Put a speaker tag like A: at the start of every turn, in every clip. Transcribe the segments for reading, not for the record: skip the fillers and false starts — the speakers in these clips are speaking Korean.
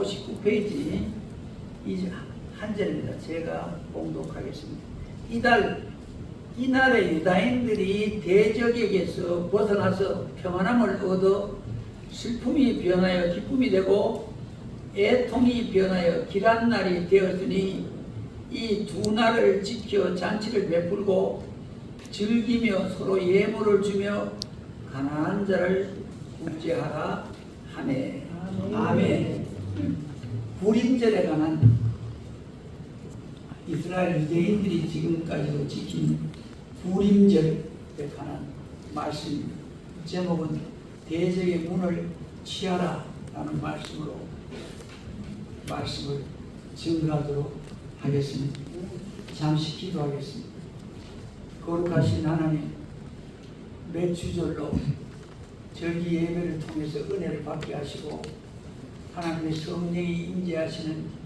A: 59페이지 이제 한 절입니다. 제가 봉독하겠습니다. 이날에 유다인들이 대적에게서 벗어나서 평안함을 얻어 슬픔이 변하여 기쁨이 되고 애통이 변하여 길한 날이 되었으니 이 두 날을 지켜 잔치를 베풀고 즐기며 서로 예물을 주며 가난한 자를 구제하라 하네. 아멘. 불임절에 관한 이스라엘 유대인들이 지금까지도 지킨 불임절에 관한 말씀, 제목은 대적의 문을 취하라 라는 말씀을 증거하도록 하겠습니다. 잠시 기도하겠습니다. 거룩하신 하나님, 몇 주절로 절기 예배를 통해서 은혜를 받게 하시고 하나님의 성령이 임재하시는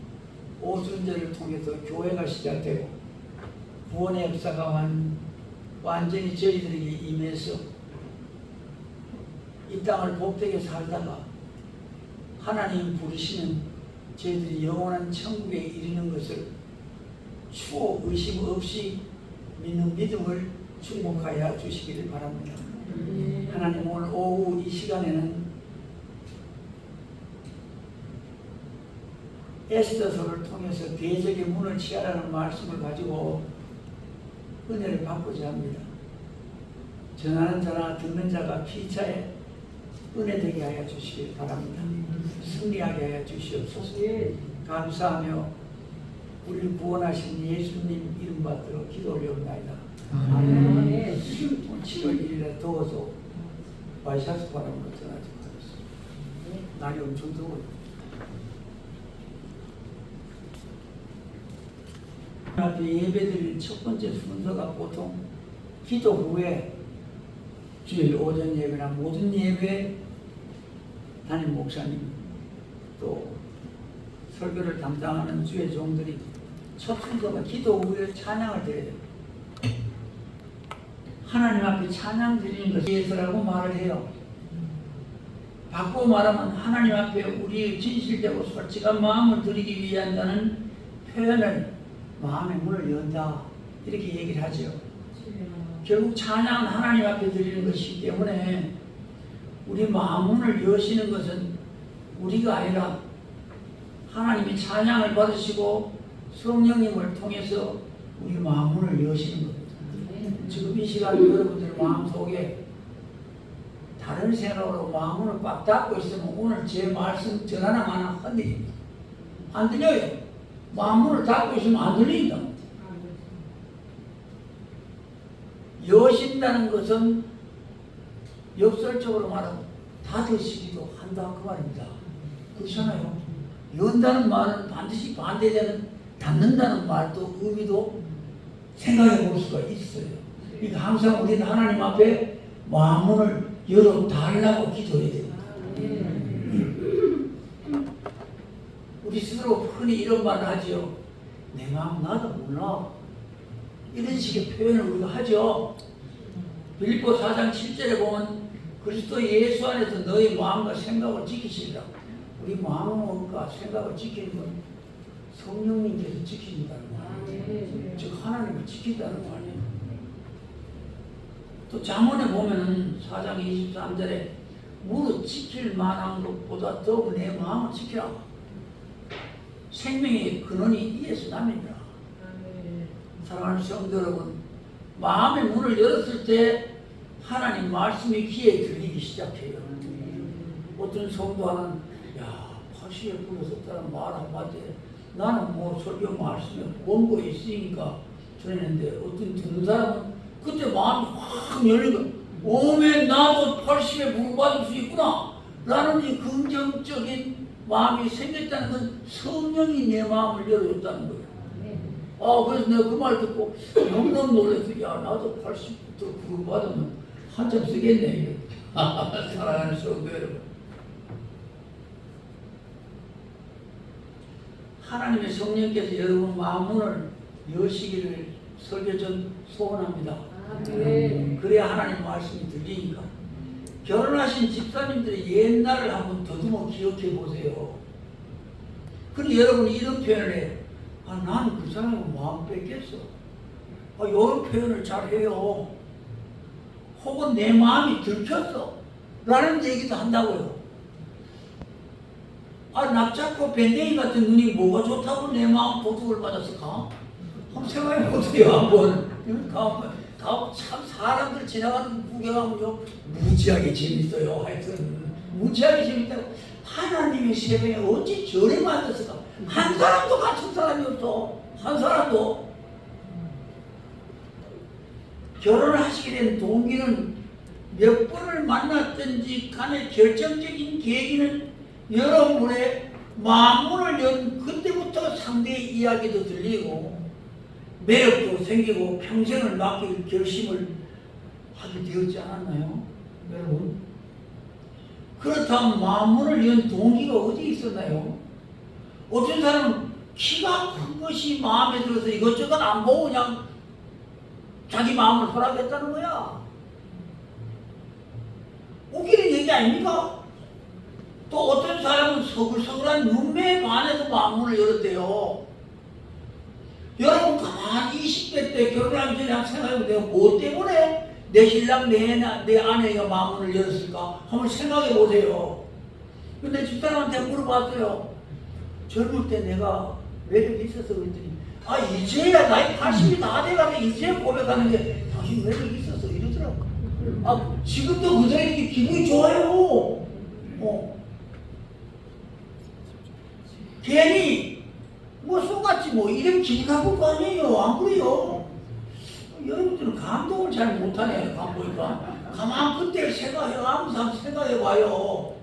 A: 오순절을 통해서 교회가 시작되고 구원의 역사가 완전히 저희들에게 임해서 이 땅을 복되게 살다가 하나님 부르시는 저희들이 영원한 천국에 이르는 것을 추호 의심 없이 믿는 믿음을 축복하여 주시기를 바랍니다. 하나님, 오늘 오후 이 시간에는 에스더서를 통해서 대적의 문을 취하라는 말씀을 가지고 은혜를 받고자 합니다. 전하는 자나 듣는 자가 피차에 은혜되게 하여 주시길 바랍니다. 승리하게 하여 주시옵소서. 감사하며 우리를 구원하신 예수님 이름 받들어 기도 올려옵나이다. 아멘. 7월 1일에 더워서 와이셔츠 바람으로 전하지 못하겠습니다. 날이 엄청 더워요. 앞에 예배드릴 첫 번째 순서가 보통 기도 후에 주일 오전 예배나 모든 예배 담임 목사님 또 설교를 담당하는 주의 종들이 첫 순서가 기도 후에 찬양을 드려요. 하나님 앞에 찬양 드리는 것을 위해서라고 말을 해요. 바꾸어 말하면 하나님 앞에 우리의 진실되고 솔직한 마음을 드리기 위한다는 표현을 마음의 문을 연다 이렇게 얘기를 하죠. 결국 찬양은 하나님 앞에 드리는 것이기 때문에 우리 마음 문을 여시는 것은 우리가 아니라 하나님이 찬양을 받으시고 성령님을 통해서 우리 마음 문을 여시는 겁니다. 지금 이 시간에 여러분들 마음속에 다른 생각으로 마음 문을 꽉 닫고 있으면 오늘 제 말씀 전하나마나 흔들립니다. 안 들려요. 마음 문을 닫고 있으면 안 들린다. 여신다는 것은 역설적으로 말하면 닫으시기도 한다 그 말입니다. 그렇잖아요. 연다는 말은 반드시 반대되는 닫는다는 말도 의미도 생각해 볼 수가 있어요. 그러니까 항상 우리는 하나님 앞에 마음문을 열어달라고 기도해야 됩니다. 우리 스스로 흔히 이런 말을 하죠. 내 마음 나도 몰라. 이런 식의 표현을 우리가 하죠. 빌립보 4장 7절에 보면 그리스도 예수 안에서 너의 마음과 생각을 지키시리라. 우리 마음과 생각을 지키는 건 성령님께서 지키신다는 말이에요. 즉 하나님을 지킨다는 말이에요. 또 잠언에 보면은 4장 23절에 무릇 지킬 만한 것보다 더욱 내 마음을 지키라. 생명의 근원이 이에서 납니다. 사랑하는 성도 여러분, 마음의 문을 열었을 때 하나님 말씀이 귀에 들리기 시작해요. 어떤 성도는 야, 80에 불러섰다는 말 한마디에 나는 뭐 설교 말씀에 원고에 있으니까 전했는데 어떤 듣는 사람은 그때 마음이 확 열린 거예요. 오면 나도 80에 부름받을 수 있구나 라는 이 긍정적인 마음이 생겼다는 건 성령이 내 마음을 열어줬다는 거예요. 그래서 내가 그 말 듣고 너무너무 놀라서 야, 나도 80부터 부름받으면 한참 쓰겠네. 사랑하는 성도 여러분, 하나님의 성령께서 여러분 마음문을 여시기를 설교 전 소원합니다. 그래야 하나님 말씀이 들리니까. 결혼하신 집사님들의 옛날을 한번 더듬어 기억해 보세요. 그럼 여러분이 이런 표현을 해요. 아, 나는 그 사람하고 마음 뺏겼어. 이런 표현을 잘 해요. 혹은 내 마음이 들켰어. 라는 얘기도 한다고요. 납작고 밴댕이 같은 눈이 뭐가 좋다고 내 마음 도둑을 받았을까? 한번 생각해 보세요, 한번. 참 사람들 지나가는 구경하면요, 무지하게 재밌어요. 하여튼, 무지하게 재밌다고. 하나님의 세상에 어찌 저래 만들었을까? 한 사람도 같은 사람이 없어. 한 사람도. 결혼을 하시게 된 동기는 몇 번을 만났든지 간에 결정적인 계기는 여러분의 마음문을 연 그때부터 상대의 이야기도 들리고 매력도 생기고 평생을 맡길 결심을 하게 되었지 않았나요? 여러분? 그렇다면 마음문을 연 동기가 어디 있었나요? 어떤 사람은 키가 큰 것이 마음에 들어서 이것저것 안 보고 그냥 자기 마음을 허락했다는 거야. 웃기는 얘기 아닙니까? 또 어떤 사람은 서글서글한 눈매에 반해서 마음문을 열었대요. 여러분 가만히 20대 때 결혼하기 전에 한번 생각해보세요. 뭐 때문에 내 신랑 내 아내가 마음문을 열었을까? 한번 생각해보세요. 근데 집사람한테 물어봤어요. 젊을 때 내가 매력이 있어서 그랬더니 이제야 나이 80이 다 돼가서 이제 고백하는데 당신 매력이 있어서 이러더라고. 지금도 그 사람이 기분이 좋아요. 괜히 속았지 이런 기분 나쁜 거 아니에요. 안 그래요? 여러분들은 감동을 잘 못하네요. 보니까 가만 그때를 항상 생각해봐요.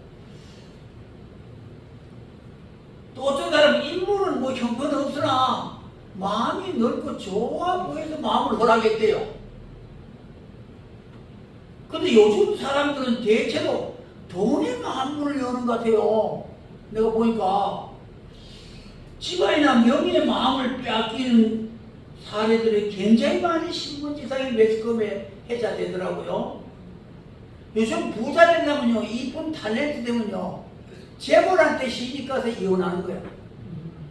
A: 또 어떤 사람은 인물은 형편없으나 마음이 넓고 좋아 보여서 마음을 허락했대요. 근데 요즘 사람들은 대체로 돈에 마음문을 여는 것 같아요. 내가 보니까 집안이나 명예의 마음을 빼앗기는 사례들이 굉장히 많이 신문지상의 매스컴에 회자되더라고요. 요즘 부자 되려면요, 이쁜 탤런트 되면요, 재벌한테 시집가서 이혼하는 거야.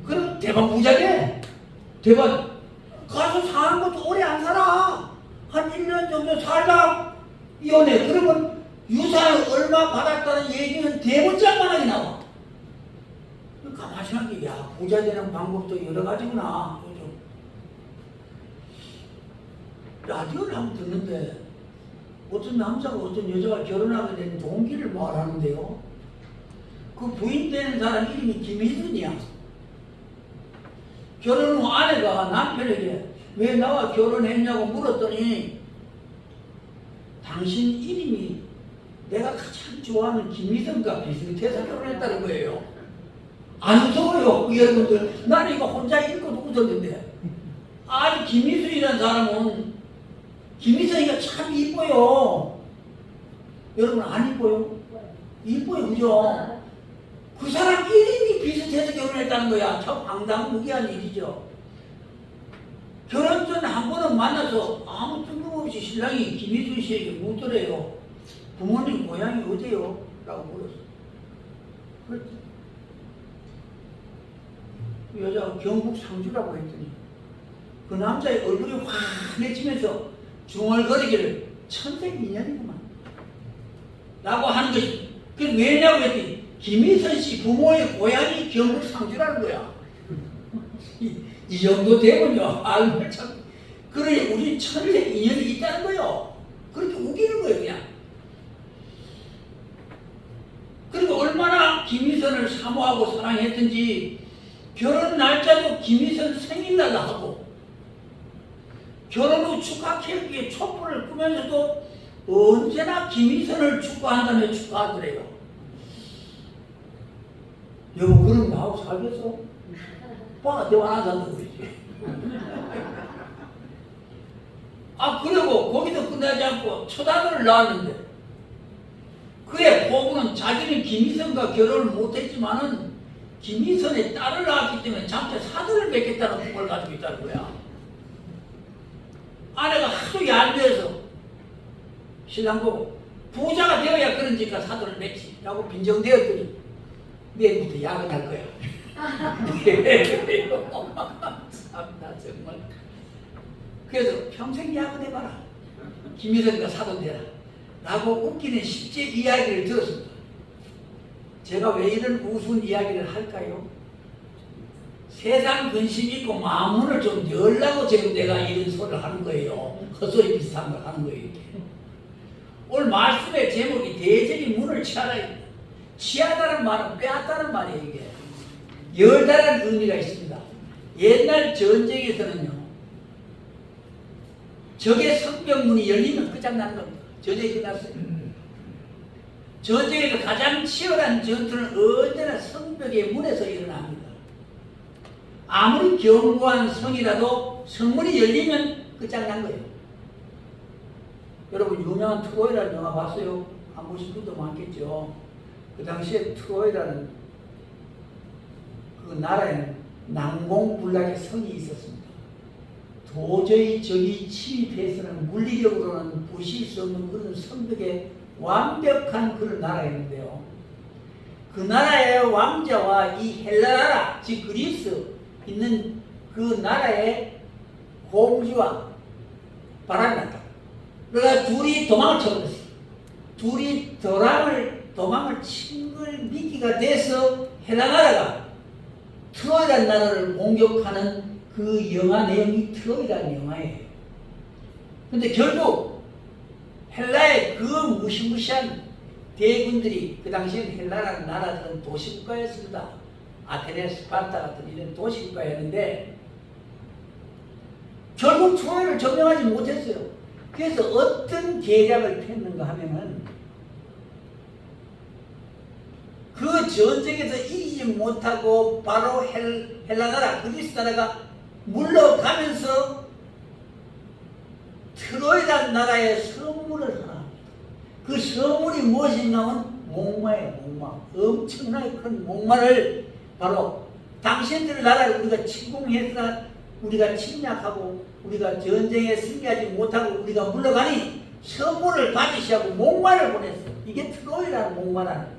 A: 그럼 대박 부자 돼. 대박. 가서 사는 것도 오래 안 살아. 한 1년 정도 살다 이혼해. 그러면 유산을 얼마 받았다는 얘기는 대문짝만하게 나와. 가만히 생각해. 부자 되는 방법도 여러 가지구나. 요즘. 라디오를 한번 듣는데 어떤 남자가 어떤 여자가 결혼하게 된 동기를 말하는데요. 그 부인 되는 사람 이름이 김희순이야. 결혼 후 아내가 남편에게 왜 나와 결혼했냐고 물었더니 당신 이름이 내가 가장 좋아하는 김희선과 비슷해서 결혼했다는 거예요. 안 웃어요, 여러분들. 나는 이거 혼자 읽고 웃었는데. 김희선이라는 사람은 김희선이가 참 이뻐요. 여러분 안 이뻐요? 이뻐요, 그죠? 그 사람 이름이 비슷해서 결혼했다는 거야. 참 황당무계한 일이죠. 결혼 전 한 번은 만나서 아무 뜬금없이 신랑이 김희순 씨에게 묻더래요. 부모님 고향이 어디요? 라고 물었어. 그랬지. 그 여자가 경북 상주라고 했더니 그 남자의 얼굴이 환해지면서 중얼거리기를 천생인연이구만 라고 하는 것이. 그게 왜냐고 했더니 김희선 씨 부모의 고향이 경북 상주라는 거야. 이 정도 되면요, 알면 참. 그러니 우리 천생 인연이 있다는 거요. 그렇게 우기는 거예요, 그냥. 그리고 얼마나 김희선을 사모하고 사랑했든지 결혼 날짜도 김희선 생일날 하고 결혼 후 축하 케이크에 촛불을 끄면서도 언제나 김희선을 축하한다며 축하하더래요. 여보, 그럼 나하고 살겠어? 봐, 대화 안 한다고 그러지. 그리고 거기서 끝나지 않고 첫 아들을 낳았는데 그의 포부는 자기는 김희선과 결혼을 못했지만은 김희선의 딸을 낳았기 때문에 장차 사돈을 맺겠다는 꿈을 가지고 있다는 거야. 아내가 하도 얄미워서 신랑 보고 부자가 되어야 그런지까 사돈을 맺지 라고 빈정되었더니 내일부터 야근할 거야. 참나 정말. 그래서 평생 야근해봐라. 김일성과 사돈되라. 라고 웃기는 실제 이야기를 들었습니다. 제가 왜 이런 우스운 이야기를 할까요? 세상 근심 있고 마음문을 좀 열라고 지금 내가 이런 소리를 하는 거예요. 헛소리 비슷한 걸 하는 거예요. 오늘 말씀의 제목이 대적인 문을 취하라. 취하다는 말은 빼앗다는 말이에요. 이게 열다라는 의미가 있습니다. 옛날 전쟁에서는요, 적의 성벽문이 열리면 끝장나는 겁니다. 전쟁이 끝났어요. 전쟁에서 가장 치열한 전투는 언제나 성벽의 문에서 일어납니다. 아무리 견고한 성이라도 성문이 열리면 끝장난 거예요. 여러분 유명한 트로이라는 영화 봤어요? 안 보신 분도 많겠죠. 그 당시에 트로이라는 그 나라에는 난공불락의 성이 있었습니다. 도저히 적이 침입해서는 물리력으로는 부실 수 없는 그런 성벽의 완벽한 그런 나라였는데요. 그 나라의 왕자와 이 헬라나라, 즉 그리스 있는 그 나라의 공주와 바람이 났다. 그러니까 둘이 도망을 쳐버렸어요. 둘이 도망을 친 걸 미끼가 돼서 헬라나라가 트로이라는 나라를 공격하는 그 영화 내용이 트로이라는 영화예요. 근데 결국 헬라의 그 무시무시한 대군들이, 그 당시엔 헬라라는 나라들은 도시국가였습니다. 아테네, 스파르타 같은 이런 도시국가였는데 결국 트로이를 점령하지 못했어요. 그래서 어떤 계략을 폈는가 하면은 그 전쟁에서 이기지 못하고 바로 헬라나라, 그리스 나라가 물러가면서 트로이라는 나라에 선물을 하나 합니다. 그 선물이 무엇이냐면 목마예요. 목마. 엄청나게 큰 목마를 바로 당신들 나라를 우리가 침공해서 우리가 침략하고 우리가 전쟁에 승리하지 못하고 우리가 물러가니 선물을 받으시라고 목마를 보냈어요. 이게 트로이라는 목마라는.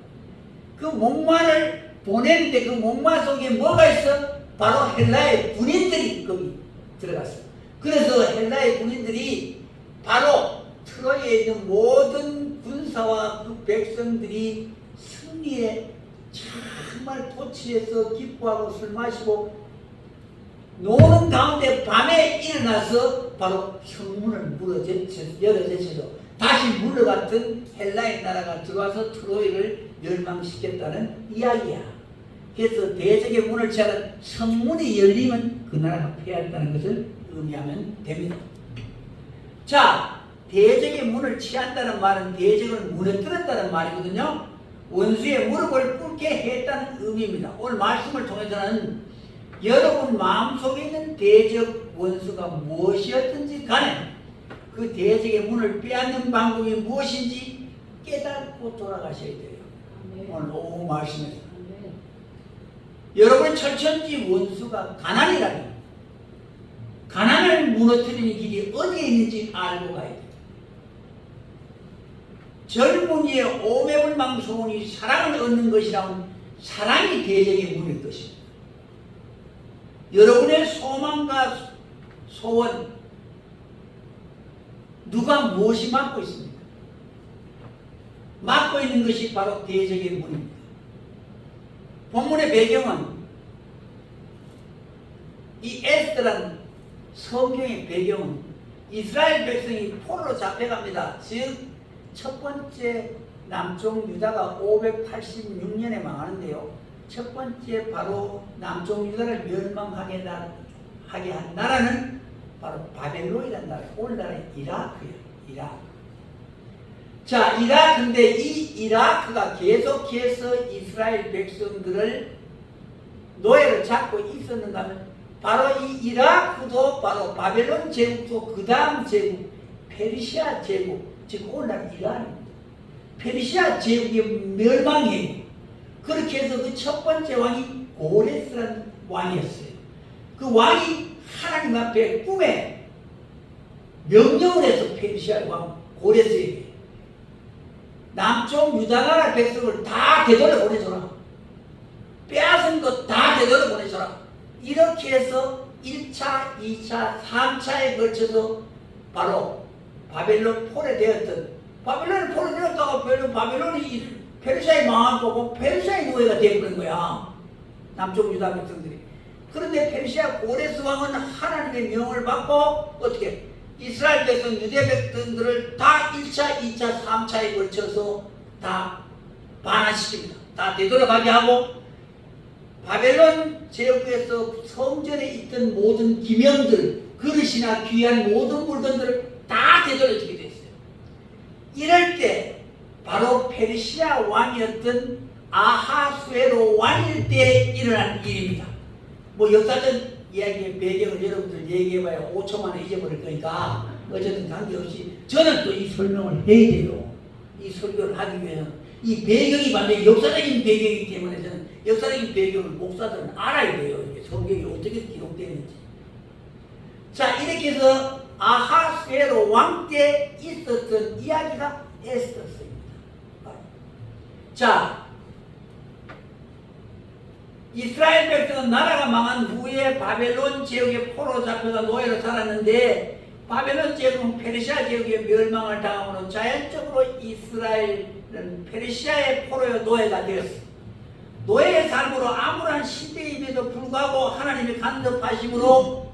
A: 그 목마를 보냈는데 그 목마 속에 뭐가 있어? 바로 헬라의 군인들이 거기 들어갔어요. 그래서 헬라의 군인들이 바로 트로이에 있는 모든 군사와 그 백성들이 승리에 정말 도취해서 기뻐하고 술 마시고 노는 가운데 밤에 일어나서 바로 성문을 열어제쳐서 다시 물러갔던 헬라의 나라가 들어와서 트로이를 멸망시켰다는 이야기야. 그래서 대적의 문을 취하는 성문이 열리면 그 나라가 패한다는 것을 의미하면 됩니다. 자, 대적의 문을 취한다는 말은 대적을 무너뜨렸다는 말이거든요. 원수의 무릎을 꿇게 했다는 의미입니다. 오늘 말씀을 통해서는 여러분 마음속에 있는 대적 원수가 무엇이었든지 간에 그 대적의 문을 빼앗는 방법이 무엇인지 깨닫고 돌아가셔야 돼요. 오늘 오후 말씀에서 여러분 철천지 원수가 가난이라면 가난을 무너뜨리는 길이 어디에 있는지 알고 가야 돼요. 젊은이의 오매불망소원이 사랑을 얻는 것이라면 사랑이 대적의 문일 것입니다. 여러분의 소망과 소원 누가 무엇이 막고 있습니까? 막고 있는 것이 바로 대적의 문입니다. 본문의 배경은 이 에스더라는 성경의 배경은 이스라엘 백성이 포로로 잡혀갑니다. 즉 첫 번째 남쪽 유다가 586년에 망하는데요. 첫 번째 바로 남쪽 유다를 멸망하게 한 나라는 바로 바벨론이라는 나라예요. 오늘날의 이라크예요. 이라크. 자, 이라크인데 이 이라크가 계속해서 이스라엘 백성들을 노예로 잡고 있었는가 하면 바로 이 이라크도 바로 바벨론 제국도 그 다음 제국 페르시아 제국, 즉 오늘날 이란입니다. 페르시아 제국이 멸망해요. 그렇게 해서 그 첫 번째 왕이 고레스라는 왕이었어요. 그 왕이 하나님 앞에 꿈에 명령을 해서 페르시아 왕 고레스에게 남쪽 유다나라 백성을 다 되돌려 보내줘라. 빼앗은 것 다 되돌려 보내줘라. 이렇게 해서 1차, 2차, 3차에 걸쳐서 바로 바벨론 포로되었던, 바벨론이 포로되었다고 바벨론이 페르시아에 망한 거고 페르시아의 노예가 되어버린 거야. 남쪽 유다 백성들이. 그런데 페르시아 고레스 왕은 하나님의 명을 받고 어떻게 이스라엘 백성, 유대 백성들을 다 1차, 2차, 3차에 걸쳐서 다 반환시킵니다. 다 되돌아가게 하고 바벨론 제국에서 성전에 있던 모든 기명들, 그릇이나 귀한 모든 물건들을 다 되돌려주게 됐어요. 이럴 때 바로 페르시아 왕이었던 아하수에로 왕일 때 일어난 일입니다. 뭐 역사적 이야기의 배경을 여러분들 얘기해봐야 5초 만에 잊어버릴 거니까 어쨌든 관계없이 저는 또 이 설명을 해야 돼요. 이 설교를 하기 위해서는 이 배경이 반드시 역사적인 배경이기 때문에 저는 역사적인 배경을 목사들은 알아야 돼요. 이게 성경이 어떻게 기록되는지. 자, 이렇게 해서 아하수에로 왕 때 있었던 이야기가 에스더서입니다. 자, 이스라엘 백성은 나라가 망한 후에 바벨론 제국의 포로 잡혀가 노예로 살았는데 바벨론 제국은 페르시아 제국의 멸망을 당함으로 자연적으로 이스라엘은 페르시아의 포로의 노예가 되었습니다. 노예의 삶으로 암울한 시대임에도 불구하고 하나님의 간섭하심으로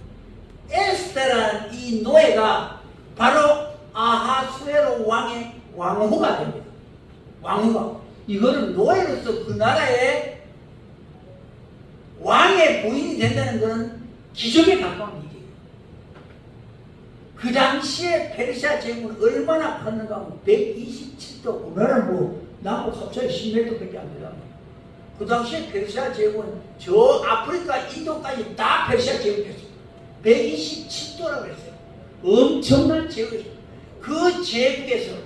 A: 에스더라는 이 노예가 바로 아하수에로 왕의 왕후가 됩니다. 왕후가. 이거는 노예로서 그 나라의 왕의 부인이 된다는 것은 기적에 가까운 일이에요. 그 당시에 페르시아 제국은 얼마나 컸는가 하면 127도, 우리나라는 뭐 남북 합쳐서 10m밖에 안 돼요. 그 당시에 페르시아 제국은 저 아프리카 인도까지 다 페르시아 제국이었어요. 127도라고 했어요. 엄청난 제국이었어요. 그 제국에서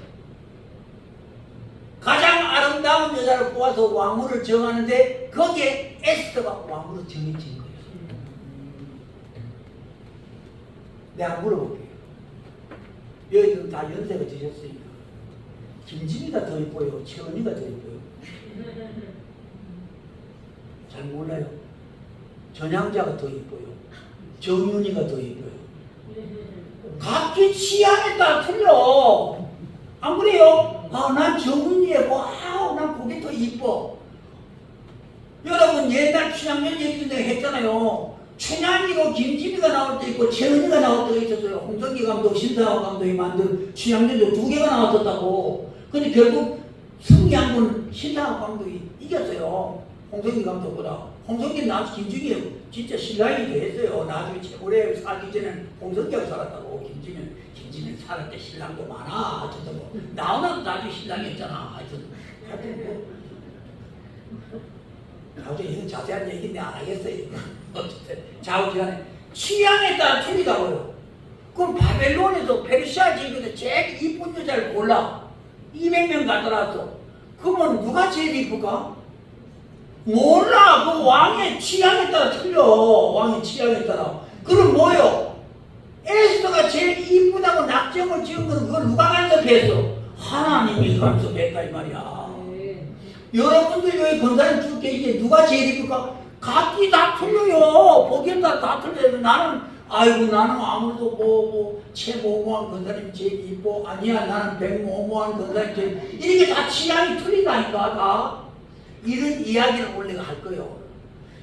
A: 가장 아름다운 여자를 뽑아서 왕후를 정하는데 거기에 에스더가 왕후로 정해진 거예요. 내가 물어볼게요. 여기들은 다 연세가 드셨으니까 김진희가 더 이뻐요? 최은희가 더 이뻐요? 잘 몰라요. 전향자가 더 이뻐요? 정윤이가 더 이뻐요? 각기 취향에 따라 틀려. 안 그래요? 아, 난 정윤이에 와우, 난 그게 더 이뻐. 여러분 옛날 춘향전 얘기도 내가 했잖아요. 춘향이고 김진희가 나올 때 있고 최은희가 나올 때가 있었어요. 홍석기 감독, 신사호 감독이 만든 춘향전도 2개가 나왔었다고. 근데 결국 승리한 건 신사호 감독이 이겼어요. 홍석기 감독보다. 홍석기는 나중에 김진희 진짜 신랑이 됐어요. 나중에 오래 살기 전에는 홍석기하고 살았다고. 김진희는 살을 때 신랑도 많아. 하여튼 뭐 나오나도 나중에 신랑이었잖아. 하여튼 뭐 나중에 이런 자세한 얘기는 내가 안 하겠어요. 어쨌든 좌우지간에 취향에 따라 틀리다고요. 그럼 바벨론에서 페르시아 제국에서 제일 이쁜 여자를 골라 200명 가더라도 그러면 누가 제일 이쁠까? 몰라. 그 왕의 취향에 따라 틀려. 왕의 취향에 따라. 그럼 뭐요? 에스더가 제일 이쁘다고 낙점을 지은 거는 그걸 누가 간섭했어? 하나님이 간섭했다 이 말이야. 여러분들 여기 권사님 쭉 계시게 누가 제일 이쁠까? 각기 다 틀려요. 보기엔 다 틀려요. 나는 나는 아무래도 최모모한 권사님 제일 이뻐. 아니야, 나는 백모모한 권사님 제일. 이렇게 다 취향이 틀리다니까. 다 이런 이야기를 원래 할 거예요.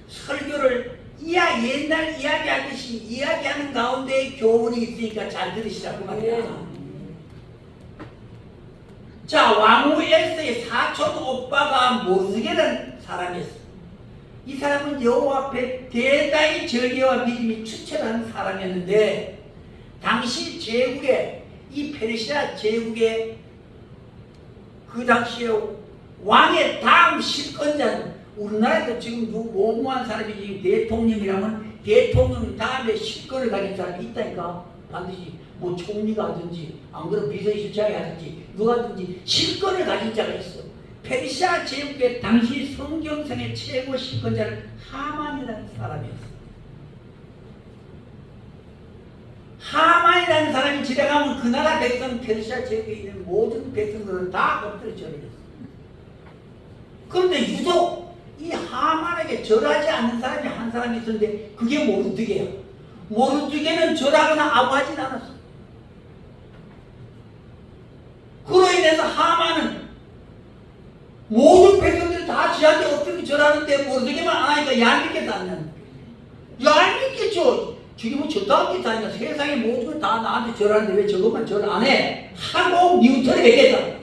A: 설교를 옛날 이야기하듯이 이야기하는 가운데 교훈이 있으니까 잘 들으시라고 말이야. 자, 왕후 에스더의 사촌 오빠가 모르게라는 사람이었어. 이 사람은 여호와 앞에 대단히 절개와 믿음이 추천한 사람이었는데 당시 제국의 이 페르시아 제국의 그 당시에 왕의 다음 실권자는 우리나라에도 지금 모모한 사람이 지금 대통령이라면 대통령 다음에 실권을 가진 사람이 있다니까. 반드시 뭐 총리가 하든지 안 그러면 비서실장이 하든지 누가든지 실권을 가진 자가 있어. 페르시아 제국의 당시 성경상의 최고 실권자는 하만이라는 사람이었어. 하만이라는 사람이 지나가면 그 나라 백성, 페르시아 제국에 있는 모든 백성들은 다 엎드려 절을 했어. 그런데 유독 이 하만에게 절하지 않는 사람이 한 사람이 있었는데 그게 모르드게야. 모르드게는 절하거나 아부하진 않았어. 그로 인해서 하만은 모든 백성들이 다 지한테 어떻게 절하는데 모르드게만 안 하니까 얄밉게 다니는. 얄밉겠죠. 저게 뭐 저다운 게 다니냐. 세상의 모든 걸 다 나한테 절하는데 왜 저것만 절 안 해? 하고 뉴턴이 얘기했다.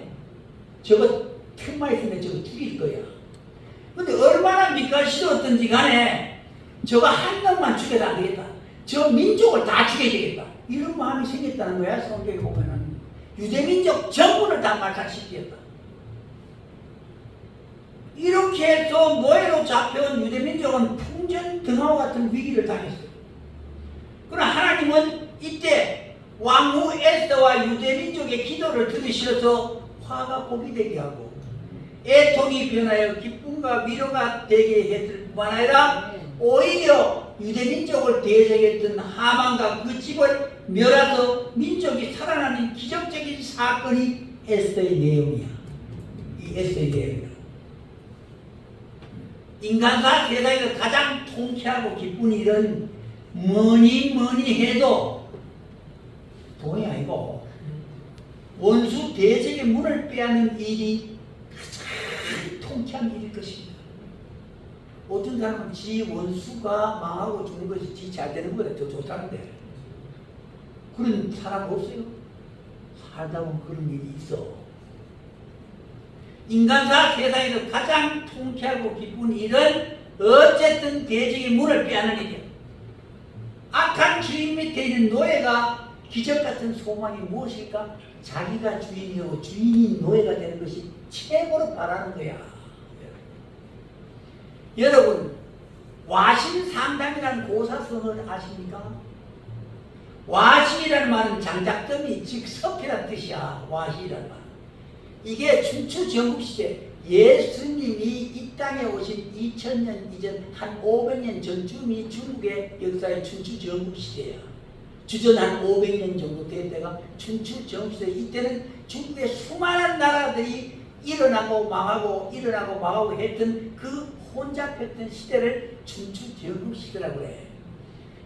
A: 저거 틈만 있으면 저거 죽일 거야. 근데 얼마나 믿기가 싫었든지 간에 저거 한 놈만 죽여도 안 되겠다. 저 민족을 다 죽여야 되겠다. 이런 마음이 생겼다는 거야. 성경에 보면은 유대민족 전부를 다 말살시켰다. 이렇게 해서 노예로 잡혀온 유대민족은 풍전등화와 같은 위기를 당했어요. 그러나 하나님은 이때 왕후 에스더와 유대민족의 기도를 들으셔서 화가 복이 되게 하고 애통이 변하여 기쁨과 위로가 되게 했을 뿐만 아니라 오히려 유대민족을 대적했던 하만과 그 집을 멸해서 민족이 살아나는 기적적인 사건이 에스더의 내용이야. 이 에스더의 내용이야. 인간사 세상에서 가장 통쾌하고 기쁜 일은 뭐니 해도 돈이 아니고 원수 대적의 문을 빼앗는 일이 가장 통쾌한 일일 것입니다. 어떤 사람은 지 원수가 망하고 주는 것이 지 잘 되는 것보다 더 좋다는데 그런 사람 없어요? 살다 보면 그런 일이 있어. 인간사 세상에서 가장 통쾌하고 기쁜 일은 어쨌든 대적의 문을 빼앗는 일이야. 악한 주인 밑에 있는 노예가 기적같은 소망이 무엇일까? 자기가 주인이고 주인이 노예가 되는 것이 최고로 바라는 거야. 여러분, 와신상담이라는 고사성을 아십니까? 와신이라는 말은 장작더미, 즉 섭이라는 뜻이야. 와신이라는 말. 이게 춘추 전국시대 예수님이 이 땅에 오신 2000년 이전 한 500년 전쯤이 중국의 역사의 춘추 전국시대야. 주전 한 500년 정도 된 때가 춘추 전국시대. 이때는 중국의 수많은 나라들이 일어나고 망하고 일어나고 망하고 했던 그 혼잡했던 시대를 춘추 전국시대라고 해.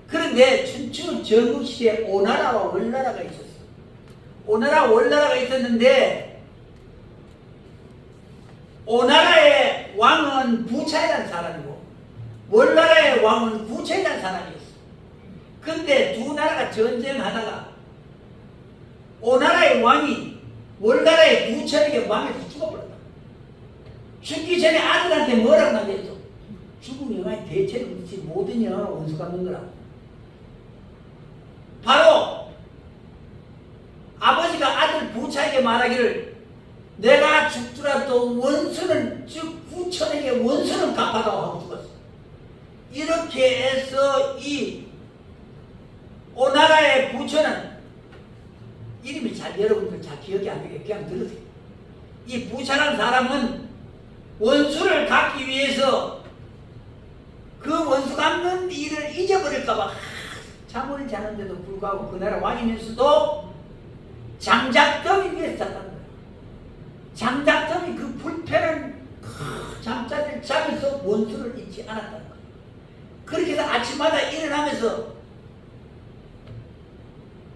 A: 그런데 춘추 전국시대에 오나라와 월나라가 있었어. 오나라 월나라가 있었는데 오나라의 왕은 부차이라는 사람이고 월나라의 왕은 구차이라는 사람이었어. 근데 두 나라가 전쟁하다가 오나라의 왕이 월나라의 부차이에게 망해서 죽어버렸다. 죽기 전에 아들한테 뭐라고 남겼어? 죽은 영화의 대체는 그렇지 모든 영화가 원수 갚는 거라고. 바로 아버지가 아들 부차에게 말하기를 내가 죽더라도 원수는 즉 구천에게 원수는 갚아다오 하고 죽었어. 이렇게 해서 이 오나라의 부처는 이름이 잘 여러분들 잘 기억이 안 되게 그냥 들으세요. 이 부차라는 사람은 원수를 갚기 위해서 그 원수 갚는 일을 잊어버릴까봐 잠을 자는데도 불구하고 그 나라 왕이면서도 장작더미 위에 쌌다는 거야. 장작더미 그 불편한 잠자리를 자면서 원수를 잊지 않았다는 거야. 그렇게 해서 아침마다 일어나면서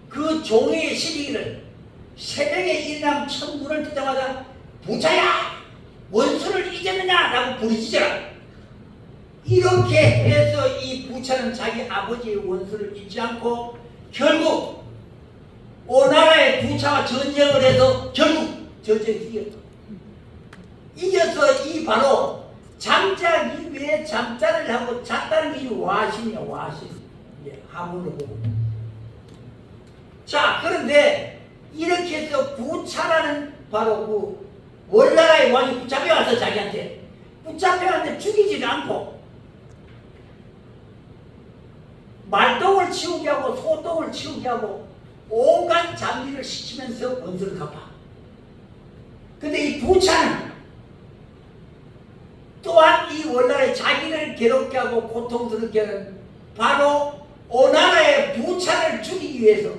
A: 그 종의 시비를 새벽에 일어나면 첫 눈을 뜨자마자 부차야! 원수를 잊었느냐? 라고 부르짖어라. 이렇게 해서 이 부차는 자기 아버지의 원수를 잊지 않고 결국 오나라의 부차와 전쟁을 해서 결국 전쟁을 이겼다. 이겨서 이 바로 잠자기 위해 잠자를 하고 잤다는 게 와신이야. 와신. 하문으로 보고. 자, 그런데 이렇게 해서 부차라는 바로 그 월나라의 왕이 붙잡혀와서 자기한테 붙잡혀왔는데 죽이지를 않고 말똥을 치우게 하고 소똥을 치우게 하고 온갖 장리를 시키면서 원수를 갚아. 근데 이 부차는 또한 이 월나라의 자기를 괴롭게 하고 고통스럽게 하는 바로 오나라의 부차를 죽이기 위해서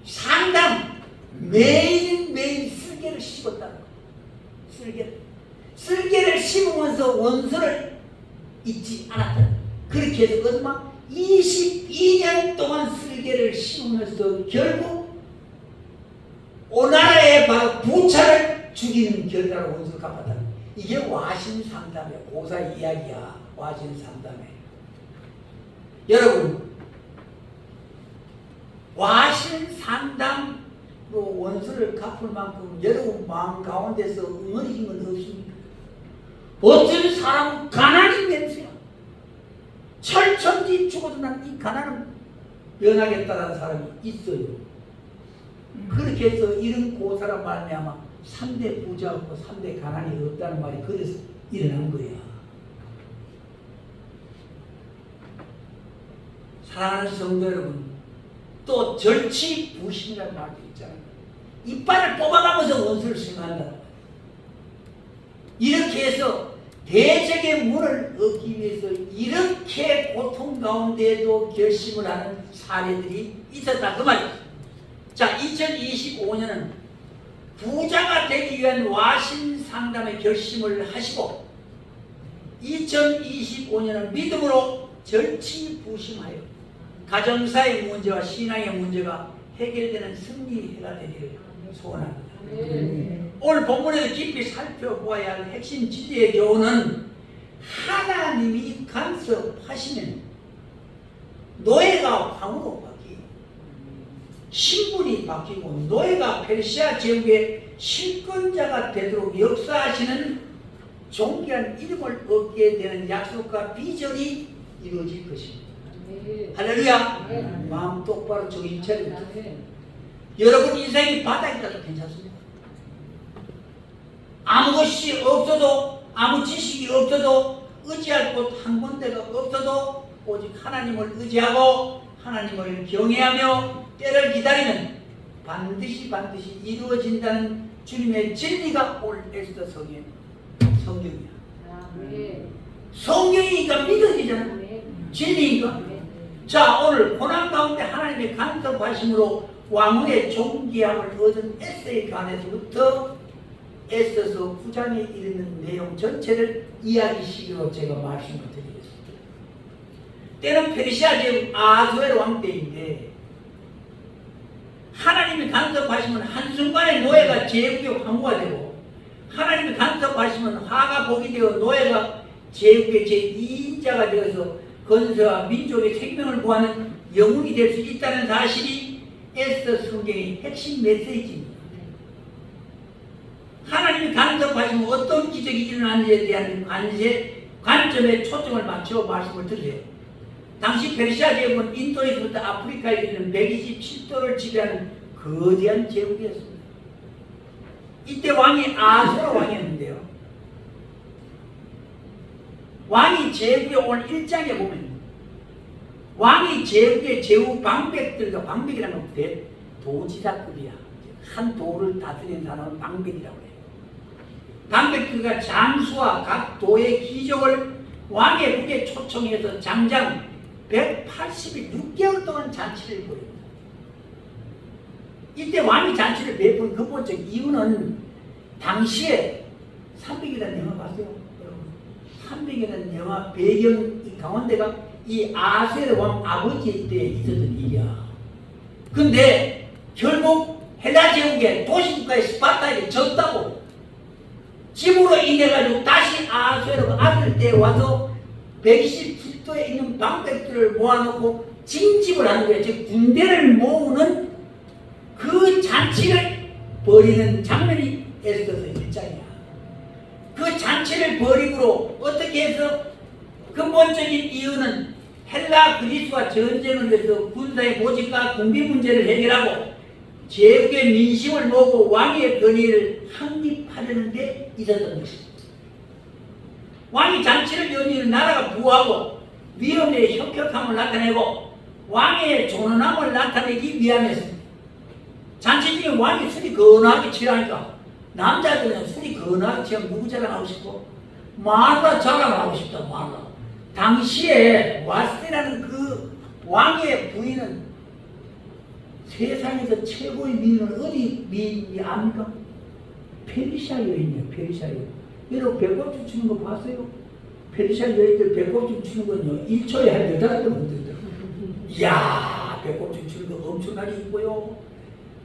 A: 상당 매일매일 쓸개를 씹었다는 거예요. 쓸개를 씹으면서 원수를 있지 않았다. 그렇게 해서 그동안 22년 동안 쓸개를 심으면서 결국 오나라의 바로 부차를 죽이는 결과로 원수를 갚았다. 이게 와신상담의 고사 이야기야. 와신상담의. 여러분, 와신상담으로 원수를 갚을 만큼 여러분 마음 가운데서 응어리진 건 없습니까? 어떤 사람은 가난이 맹세야. 철천지 죽어도 난 이 가난은 변하겠다는 사람이 있어요. 그렇게 해서 이런 고사란 말미암아 3대 부자 없고 3대 가난이 없다는 말이 그래서 일어난 거야. 사랑하는 성도 여러분, 또 절치부심이라는 말도 있잖아요. 이빨을 뽑아가면서 원수를 생각한다. 이렇게 해서 대적의 문을 얻기 위해서 이렇게 고통 가운데에도 결심을 하는 사례들이 있었다. 그 말이죠. 자, 2025년은 부자가 되기 위한 와신상담의 결심을 하시고 2025년은 믿음으로 절치부심하여 가정사의 문제와 신앙의 문제가 해결되는 승리해가 되기를 소원합니다. 오늘 본문에서 깊이 살펴보아야 할 핵심 진리의 교훈은 하나님이 간섭하시면 노예가 왕으로 바뀌고 신분이 바뀌고 노예가 페르시아 제국의 실권자가 되도록 역사하시는 존귀한 이름을 얻게 되는 약속과 비전이 이루어질 것입니다. 할렐루야. 마음 똑바로 정신 차리고 여러분 인생이 바닥이라도 괜찮습니다. 아무 것이 없어도 아무 지식이 없어도 의지할 곳 한 군데가 없어도 오직 하나님을 의지하고 하나님을 경외하며 때를 기다리면 반드시 이루어진다는 주님의 진리가 오늘 에스더 성경이야. 성경이니까 믿어지잖아. 진리니까. 자, 오늘 고난 가운데 하나님의 간섭하심으로 왕후의 존귀함을 얻은 에스더에 관해서부터 에스더서 9장에 이르는 내용 전체를 이야기식으로 제가 말씀을 드리겠습니다. 때는 페르시아 제국 아하수에로 왕 때인데 하나님이 간섭하시면 한순간에 노예가 제국의 황후가 되고 하나님이 간섭하시면 화가 복이 되어 노예가 제국의 제2인자가 되어서 건설와 민족의 생명을 구하는 영웅이 될 수 있다는 사실이 에스더 성경의 핵심 메시지입니다. 하나님이 간섭하시면 어떤 기적이 일어나는지에 대한 관점에 초점을 맞춰 말씀을 드려요. 당시 페르시아 제국은 인도에서부터 아프리카에 이르는 127도를 지배하는 거대한 제국이었습니다. 이때 왕이 아하수라 왕이었는데요. 왕이 제국에 오늘 1장에 보면 왕이 제국의 제후 방백들과 방백이라는 건 도지사급이야. 한 도를 다스리는 사람은 방백이라고 해요. 방백들과 장수와 각 도의 귀족을 왕의 국에 초청해서 장장 180일 6개월 동안 잔치를 벌입니다. 이때 왕이 잔치를 베푼 근본적 이유는 당시에 300이라는 영화 봤어요? 300이라는 영화 배경 이 가운데가 이 아하수에로 왕 아버지 때 있었던 일이야. 근데 결국 헬라 제국의 도시국가의 스파르타에게 졌다고 집으로 인해가지고 다시 아하수에로 아들 때 와서 127도에 있는 방백들을 모아놓고 징집을 하는 거예요. 즉 군대를 모으는 그 잔치를 벌이는 장면이 에스더서 1장이야. 그 잔치를 벌이므로 어떻게 해서 근본적인 이유는 헬라 그리스와 전쟁을 위해서 군사의 모집과 군비 문제를 해결하고 제국의 민심을 모으고 왕의 권위를 확립하려는 데 있었던 것입니다. 왕이 잔치를 연이는 나라가 부하고 위험의 혁혁함을 나타내고 왕의 존엄함을 나타내기 위함이었습니다. 잔치 중에 왕이 술이 건하게 취하니까 남자들은 술이 건하게 취하면 누구 자랑하고 싶고? 마누라 자랑하고 싶다. 마누라. 당시에 와스티라는 그 왕의 부인은 세상에서 최고의 미인은 어디 미인이 압니까? 페르시아 여인이에요. 페르시아 여인. 여러분 배꼽주 치는 거 봤어요? 페르시아 여인들 배꼽 춤추는 건요 1초에 한 8번 흔들더라고요. 이야, 배꼽 춤추는 거 엄청나게 있고요.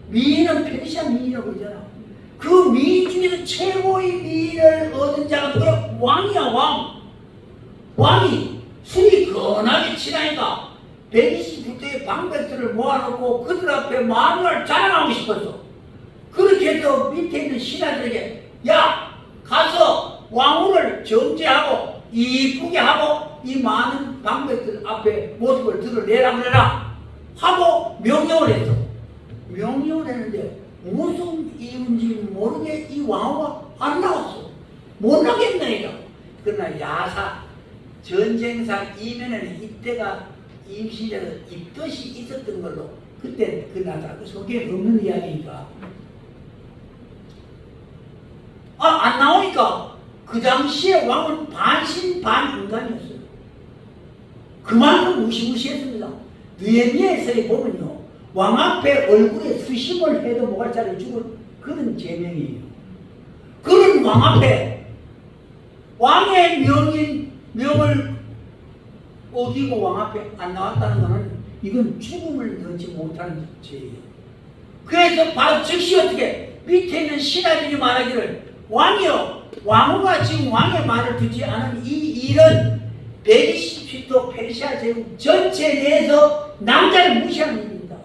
A: 미인은 페르시아 미인이라고 그러잖아. 그 미인 중에서 최고의 미인을 얻은 자가 누구야? 왕이야, 왕. 왕이 술이 건하게 치라니까 120부대의 방백들을 모아놓고 그들 앞에 마누라를 자랑하고 싶었어. 그렇게 해서 밑에 있는 신하들에게 야, 가서 왕후를 정죄하고 이쁘게 하고 이 많은 방백들 앞에 모습을 드러내라 그래라 하고 명령을 했어. 명령을 했는데 무슨 이유인지 모르게 이 왕후가 안 나왔어. 못 나겠네. 그러나 야사 전쟁상 이면에는 이때가 임시적으로 입덧이 있었던 걸로 그때 그나다 그 속에 없는 이야기니까 안 나오니까 그 당시에 왕은 반신반인간이었어요. 그만큼 무시무시했습니다. 느헤미야서에 보면요 왕 앞에 얼굴에 수심을 해도 모갈자를 죽은 그런 제명이에요. 그런 왕 앞에 왕의 명을 어기고 왕 앞에 안 나왔다는 것은 이건 죽음을 넣지 못하는 죄예요. 그래서 바로 즉시 어떻게 밑에 있는 신하들이 말하기를 왕이여, 왕후가 지금 왕의 말을 듣지 않은 이 일은 120도 페르시아 제국 전체 내에서 남자를 무시하는 일입니다.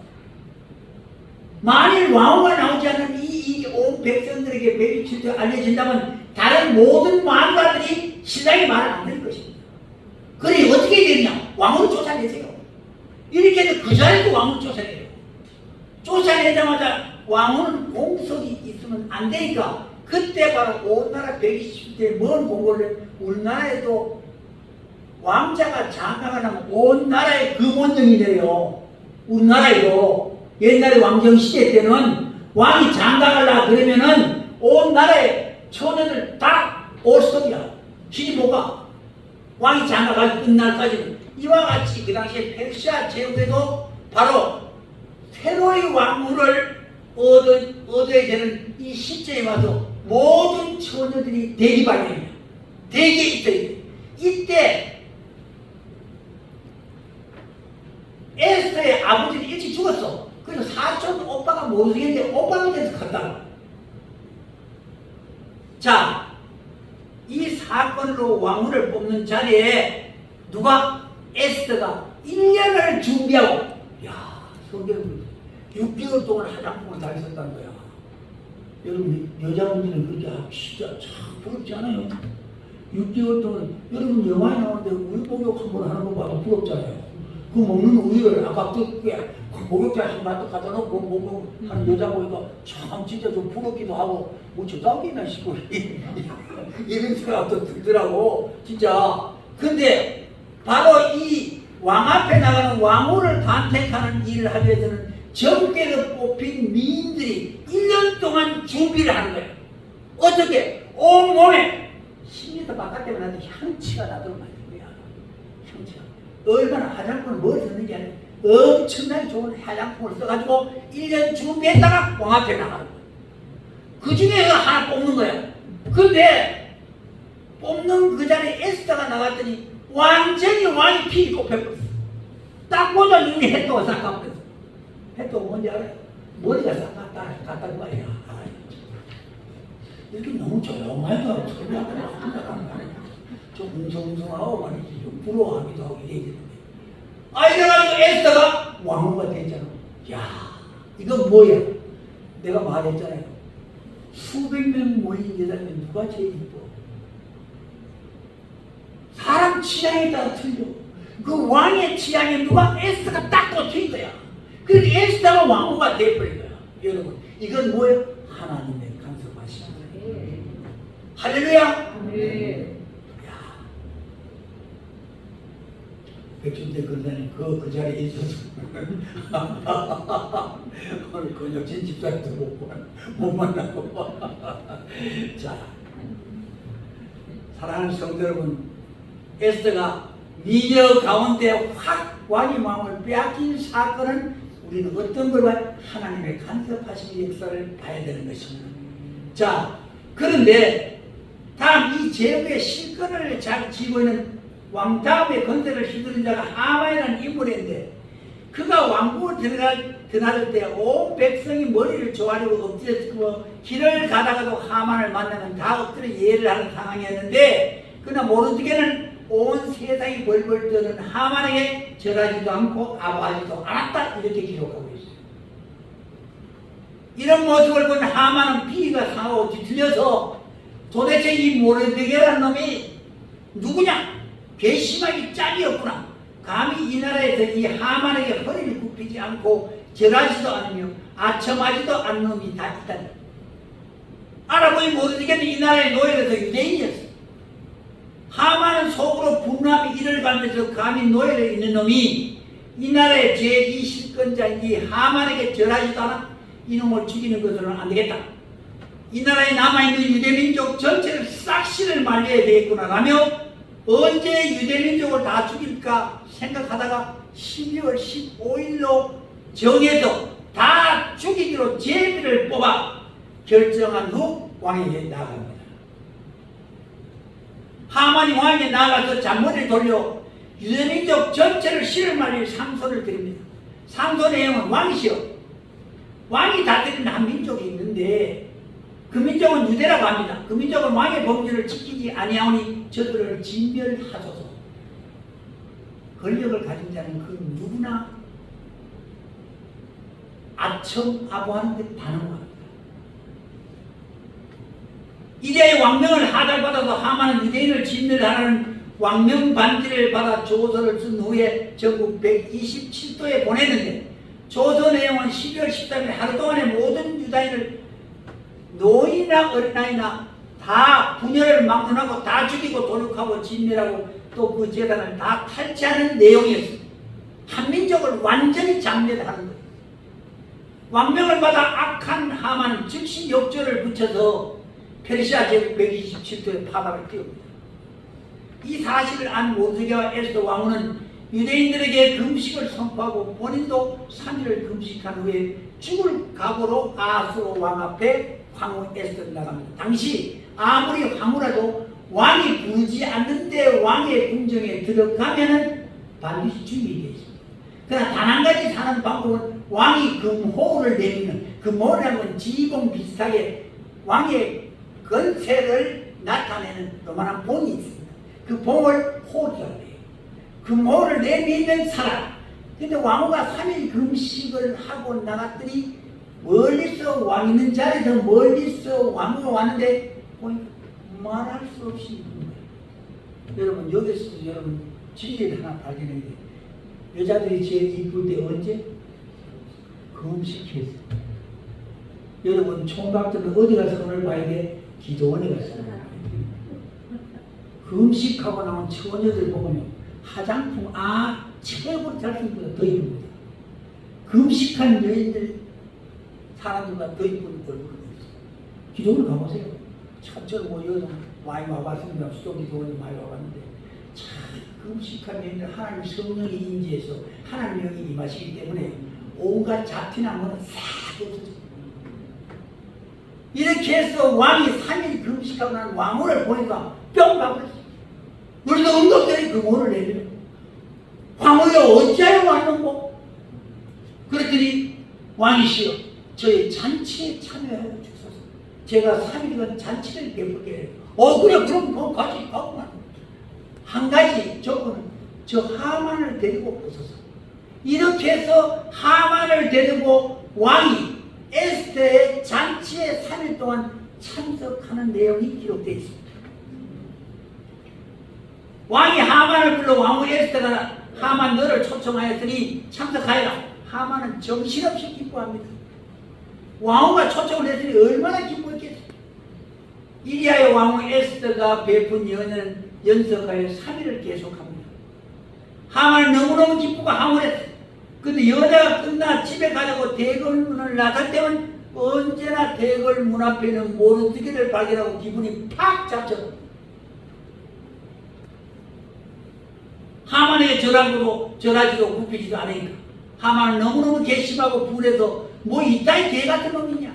A: 만일 왕후가 나오지 않은 이 일이 온 백성들에게 120도 알려진다면 다른 모든 만가들이 신랑의 말을 안 들을 것입니다. 그래 어떻게 되느냐? 왕후를 쫓아내세요. 이렇게 해서 그 자리도 왕후를 쫓아내요. 쫓아내자마자 왕후는 공석이 있으면 안 되니까 그때 바로 온 나라 120대 먼 공고를 해. 우리나라에도 왕자가 장가가 나면 온 나라에 금원령이 돼요. 우리나라에도 옛날에 왕정시대 때는 왕이 장가가려 그러면은 온 나라에 처녀들 다 올스톱이야. 시집 못 가. 왕이 장가가기 끝날까지는. 이와 같이 그 당시에 페르시아 제국에도 바로 새로의 왕후를 얻어야 되는 이 시점에 와서 모든 처녀들이 대기 발령이야. 대기에 있어야 돼. 이때 에스더의 아버지는 일찍 죽었어. 그래서 사촌 오빠가 못생겼는데 오빠가 돼서 갔다. 자, 이 사건으로 왕후를 뽑는 자리에 누가? 에스더가 1년을 준비하고, 야, 성경은 6개월 동안 화장품을 다 있었다는 거야. 여러분, 여자분들은 그렇게 진짜 참 부럽지 않아요? 6개월 동안, 여러분 영화에 나오는데 우유 목욕 한번 하는 거 봐도 부럽잖아요. 그 먹는 우유를 아까 목욕탕에 한 바트 갖다 놓고 목욕하는 여자 보니까 참 진짜 좀 부럽기도 하고 뭐 저따위나 싶고 이런 생각도 들더라고 진짜. 근데 바로 이 왕 앞에 나가는 왕후를 간택하는 일을 하기 위해서는 정계로 뽑힌 미인들이 1년 동안 준비를 하는 거예요. 어떻게? 온몸에 10m 바깥에 나도 향치가 나도록 만든 거야. 향치가. 얼마나 화장품을 뭘 썼는지 아니야. 엄청나게 좋은 화장품을 써가지고 1년 준비했다가 왕 앞에 나가는 거야. 그 중에서 하나 뽑는 거야. 근데 뽑는 그 자리에 에스더가 나갔더니 완전히 왕이 피를 꼽혀버렸어. 딱 보자 눈이 해도가 싹 가버렸어. 해도가 뭔지 알아요? 머리가 싹 갔다는 말이야. 이렇게 너무 조용하게 하고 좀 웅성웅성하고 말이지 좀 부러워하기도 하고 이래야 되는데 이래가지고 에스더가 왕후가 됐잖아. 야, 이건 뭐야? 내가 말했잖아요. 수백 명 모인 여자면 누가 제일 이뻐? 사람 취향에 따라 틀려. 그 왕의 취향에 누가? 에스더가 딱 꽂힌 거야. 그래서 에스더가 왕후가 돼버린 거야. 여러분, 이건 뭐예요? 하나님의 간섭하심. 할렐루야.
B: 네.
A: 백준대 근사님 그 자리에 있어서 오늘 권혁진 집사님도 못 만나고 자, 사랑하는 성도 여러분, 에스더가 미녀 가운데 확 왕의 마음을 빼앗긴 사건은 우리는 어떤 걸 봐요? 하나님의 간섭하신 역사를 봐야 되는 것입니다. 자, 그런데 다음 이 제국의 실권을 잘 쥐고 있는 왕 다음에 건세를 휘두른 자가 하만이라는 인물인데 그가 왕국을 드나들 때 온 백성이 머리를 조아리고 엎드렸고 길을 가다가도 하만을 만나면 다 엎드려 예를 하는 상황이었는데 그러나 모르드게는 온 세상이 벌벌 떠는 하만에게 절하지도 않고 아부하지도 않았다 이렇게 기록하고 있어요. 이런 모습을 본 하만은 비위가 상하고 뒤틀려서 도대체 이 모르드게라는 놈이 누구냐? 괘씸하기 짝이었구나. 감히 이 나라에서 이 하만에게 허리를 굽히지 않고 절하지도 않으며 아첨하지도 않는 놈이 다 있다. 알아보니 모르드게는 이 나라의 노예로서 유대인이었어. 하만은 속으로 분노함이 이를 갈면서 감히 노예로 있는 놈이 이 나라의 제2실권자인 이 하만에게 절하지도 않아 이놈을 죽이는 것으로는 안 되겠다. 이 나라에 남아있는 유대민족 전체를 싹실을 말려야 되겠구나 라며 언제 유대민족을 다 죽일까 생각하다가 12월 15일로 정해서 다 죽이기로 제비를 뽑아 결정한 후 왕에게 나아갑니다. 하만이 왕에게 나아가서 잔머리를 돌려 유대민족 전체를 실을 말릴 상소를 드립니다. 상소 내용은 왕이시여 왕이 다스리는 한 민족이 있는데 그 민족은 유대라고 합니다. 그 민족은 왕의 법률을 지키지 아니하오니 저들을 진멸하소서. 권력을 가진 자는 그 누구나 아첨아부하는 데 반응합니다. 이제의 왕명을 하달받아서 하만은 유대인을 진멸하라는 왕명 반지를 받아 조서를 쓴 후에 전국 127도에 보냈는데 조서 내용은 12월 13일 하루 동안에 모든 유다인을 노인이나 어린아이나 다 분열을 막론하고 다 죽이고 도륙하고 진멸하고 또 그 재단을 다 탈취하는 내용이었습니다. 한 민족을 완전히 장멸하는 거예요. 왕명을 받아 악한 하만은 즉시 역조를 붙여서 페르시아 제국 127도에 파박을 띄웁니다. 이 사실을 안 모르드게와 에스더 왕후는 유대인들에게 금식을 선포하고 본인도 3일을 금식한 후에 죽을 각오로 아수로 왕 앞에 황후 에스더를 나갑니다. 당시 아무리 황후라도 왕이 부르지 않는데 왕의 궁정에 들어가면은 반드시 죽이게 되어 있습니다. 그러나 단 한 가지 사는 방법은 왕이 금호를 내미는, 금호라는 건 지공 비슷하게 왕의 건세를 나타내는 요만한 봉이 있습니다. 그 봉을 호라고 해요. 금호를 내미는 사람. 근데 왕후가 3일 금식을 하고 나갔더니 멀리서 왕 있는 자리에서 멀리서 왕후가 왔는데 보니까 말할 수 없이 있는 거예요. 여러분 여기서 여러분 진리를 하나 발견해야 돼요. 여자들이 제일 이쁠 때 언제? 금식해서. 여러분 총각들은 어디 가서 오늘 봐야 돼? 기도원에 가서. 금식하고 나온 처녀들 보면 화장품 최고로 잘생기고 더 이쁩니다. 금식한 여인들 사람들보다 더 이쁜 얼굴을 보여요. 기도원을 가보세요. 참 저는 뭐 여기서 많이 와봤습니다. 수도기도원에 많이 와봤는데 참 금식한 여인들 하나님 성령이 임재해서 하나님 영이 임하시기 때문에 온갖 잡티나 뭐는 싹 없어져요. 이렇게 해서 왕이 3일 금식하고 난 왕후를 보니까 뿅 가버렸어요. 우리도 응급들이 금호를 내리는 황후여 어찌하여 왔는고? 그랬더니 왕이시여 저희 잔치에 참여하여 주소서. 제가 3일간 잔치를 베풀게 해요. 그래 그럼 뭐 같이 가고만. 한 가지 저거는 저 하만을 데리고 오소서. 이렇게 해서 하만을 데리고 왕이 에스더의 잔치에 3일 동안 참석하는 내용이 기록되어 있습니다. 왕이 하만을 불러 왕후 에스더가 하만 너를 초청하였더니 참석하여라. 하만은 정신없이 기뻐합니다. 왕후가 초청을 했더니 얼마나 기뻐했겠어요. 이리하여 왕후 에스더가 베푼 연회는 연석하여 3일을 계속합니다. 하만은 너무너무 기쁘고 황홀했어요. 근데 연회가 끝나 집에 가려고 대궐문을 나설 때면 언제나 대궐문 앞에는 모르드게를 발견하고 기분이 팍 잡혀. 하만에게 절하지도 굽히지도 않으니까. 하만은 너무너무 괘씸하고 불해서 뭐 이따위 개 같은 놈이냐.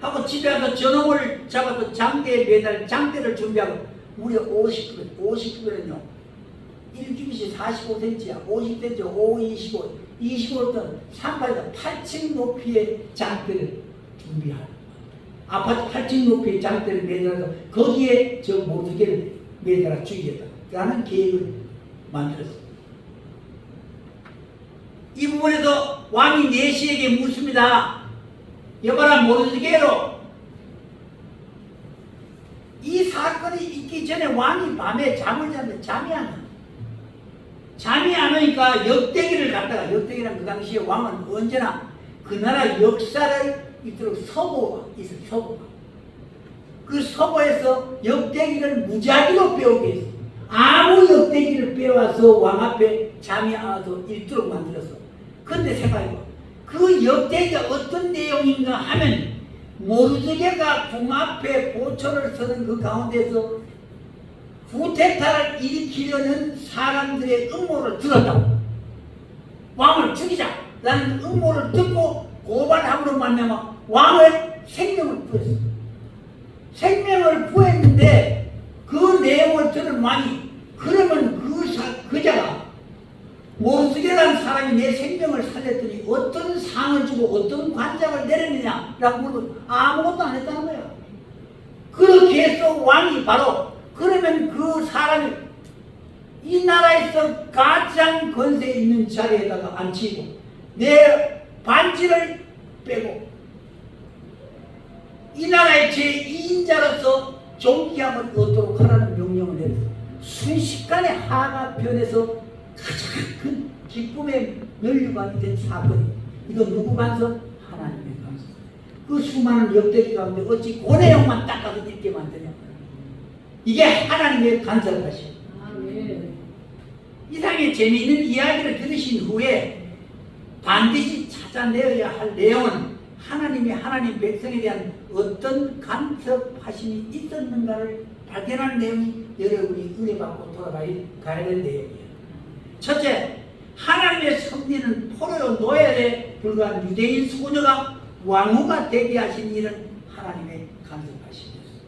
A: 하고 집에 와서 저놈을 잡아서 장대에 매달 장대를 준비하고 무려 50kg는요 1규빗이 45cm야. 50cm 5, 25 25톤 38에서 8층 높이의 장대를 준비하고 아파트 8층 높이의 장대를 매달아서 거기에 저 모두개를 매달아 죽이겠다라는 계획을 만들었습니다. 이 부분에서 왕이 내시에게 묻습니다. 여봐라 모르드게로, 이 사건이 있기 전에 왕이 밤에 잠을 자는데 잠이 안 와. 잠이 안 오니까 역대기를 갖다가, 역대기란 그 당시에 왕은 언제나 그 나라 역사를 이토록 서보가 있어요. 서보가. 그 서보에서 역대기를 무작위로 배우게 했어요. 아무 역대기를 빼와서 왕 앞에 잠이 안 와서 읽도록 만들었어. 근데 생각해봐. 그 역대기가 어떤 내용인가 하면 모르드게가 궁 앞에 보초를 서는 그 가운데서 쿠데타를 일으키려는 사람들의 음모를 들었다고. 왕을 죽이자라는 음모를 듣고 고발함으로 말미암아 왕의 생명을 구했어. 생명을 구했는데 그 내용을 들은 왕이, 그러면 그자가 모르드게라는 사람이 내 생명을 살렸더니 어떤 상을 주고 어떤 관장을 내렸느냐라고 물고 아무것도 안 했다는 거야. 그렇게 해서 왕이 바로, 그러면 그 사람이 이 나라에서 가장 권세 있는 자리에다가 앉히고 내 반지를 빼고 이 나라의 제2인자로서 존귀함을 얻도록 하라는 명령을 내렸어. 순식간에 하가 변해서 가장 큰 기쁨의 면류관이 된 사건이, 이거 누구 간섭? 하나님의 간섭. 그 수많은 역대기 가운데 어찌 그 내용만 닦아서 읽게 만드냐. 이게 하나님의 간섭하심. 이상의 재미있는 이야기를 들으신 후에 반드시 찾아내어야 할 내용은 하나님 백성에 대한 어떤 간섭하심이 있었는가를 발견한 내용이 여러분이 은혜 받고 돌아가야 될 내용이에요. 첫째, 하나님의 섭리는 포로요 노예에 불과한 유대인 수고녀가 왕후가 되게 하신 일은 하나님의 간섭하심이었습니다.